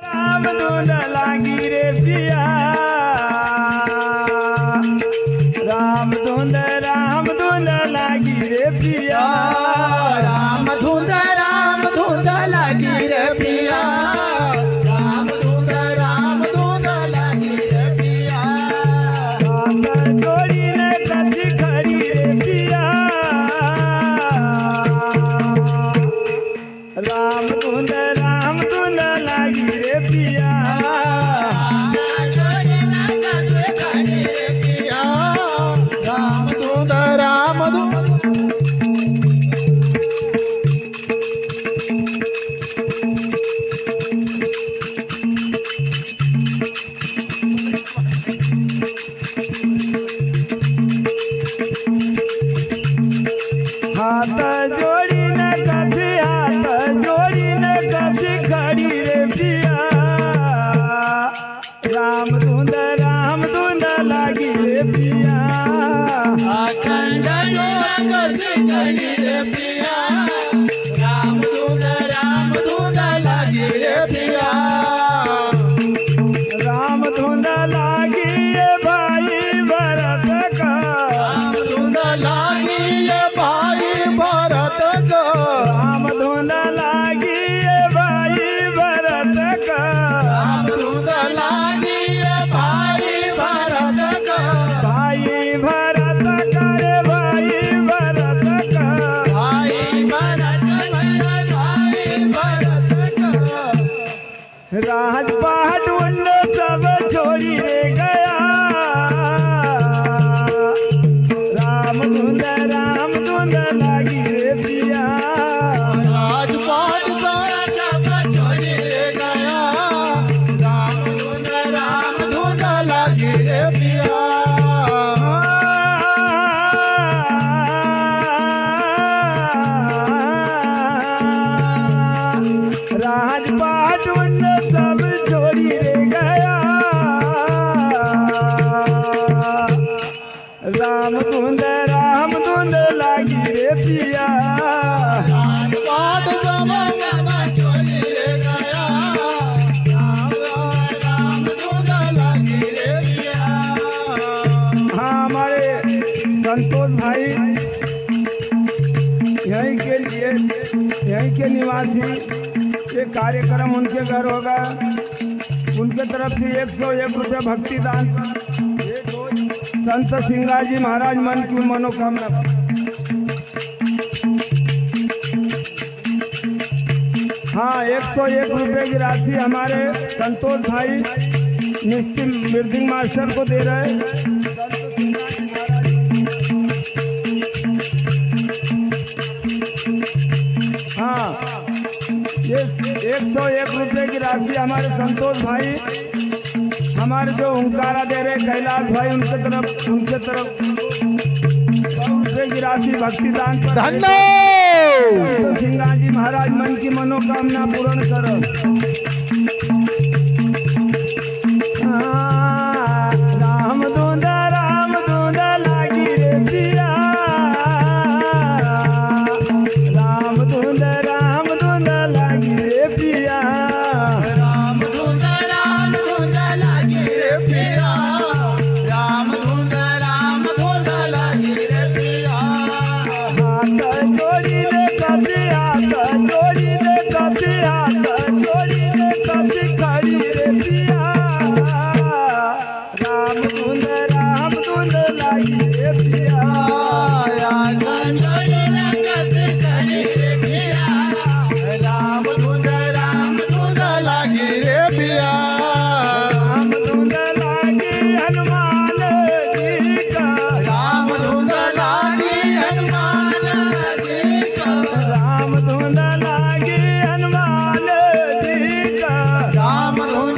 राम धुन लागी रे पिया, राम धुन लागी रे पिया, राम धुन लागी रे पिया, राम धुन लागी रे पिया, हाथ जोड़ी ने कथी खड़ी रे पिया, राम धुन लागी रे पिया, राम धुन हाथ जोड़ी ने कथी खड़ी रे पिया, राम धुन लागी रे पिया, अखंड खड़ी रे पिया, राम धुन लागी रे पिया, राम धुन लागी ये भाई भरत का, राम धुन लागी ये भाई भरत का, राम धुन लागी ये भाई भरत का, राम धुन लागी ये भाई भरत का, भाई भरत का रे भाई भरत का, भाई भरत का, राजपाट उन सब छोड़ी रे गया, राम धुन लागी रे पिया, राजपाट सारा सब छोड़ी रे गया, राम धुन लागी रे पिया, राजपाट उन सब छोड़ी रे गया, राम धुन लागी रे पिया, राजपाट सब छोड़ी रे गया, राम धुन लागी रे पिया, हाँ हमारे संतोष भाई यहीं के निवासी, ये कार्यक्रम उनके घर होगा, उनके तरफ से 101 रुपये भक्ति दान संत सिंगाजी महाराज मन की मनोकामना। हाँ 101 रुपये की राशि हमारे संतोष भाई निश्चित मृदंग मास्टर को दे रहे हैं। हाँ ये 101 रुपये की राशि हमारे संतोष भाई, हमारे जो हुंकारा दे रहे कैलाश भाई, उनके तरफ 100 रुपये की राशि भक्ति दान सिंगाजी महाराज मन की मनोकामना पूर्ण करो। राम धुन लागी रे पिया, राम धुन लागी रे पिया, राम धुन लागी रे पिया, राम धुन लागी रे पिया, हाथ जोड़ी ने कभी खड़ी रे पिया, राम धुन लागी रे पिया, राम धुन लागी रे पिया, राम धुन लागी हनुमान जी का, राम धुन लागी हनुमान जी का, राम धुन लागी हनुमान जी का, राम धुन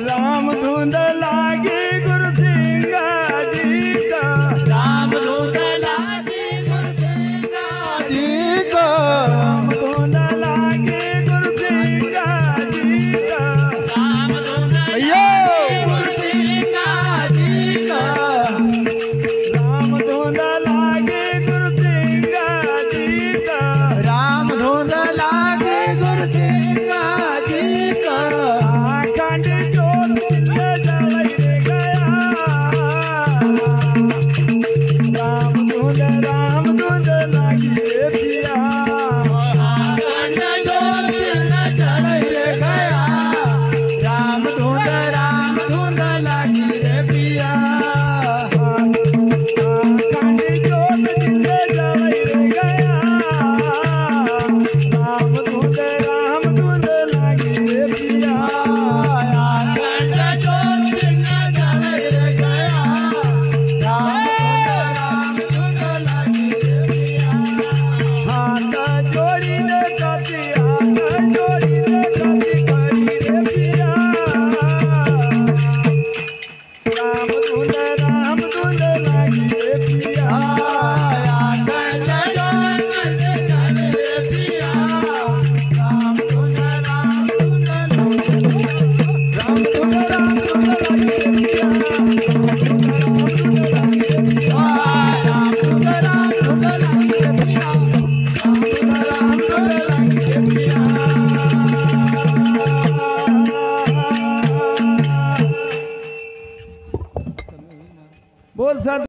राम धुंद लागी गुरु सिंह जी का राम धुंद लागी गुरु सिंह जी का राम धुंद लागी गुरु सिंह जी का राम धुंद अयो गुरु सिंह जी का राम धुंद लागी गुरु सिंह जी का राम धुंद लागी गुरु सिंह जी का अखंड जोत चिल्ले जलाई रे गया राम धुंद लागी रे पिया अखंड जोत चिल्ले जलाई रे गया राम धुंद लागी रे पिया अखंड जोत चिल्ले जलाई रे गया राम धुंद लागी रे पिया अखंड जोत चिल्ले जलाई रे गया राम धुंद लागी रे पिया हाथ जोड़ी ने कभी हाथ जोड़ी ने कभी करी रे पिया राम धुंद लागी रे पिया अखंड जोत चिल्ले जलाई रे पिया राम धुंद लागी रे पिया बोल सर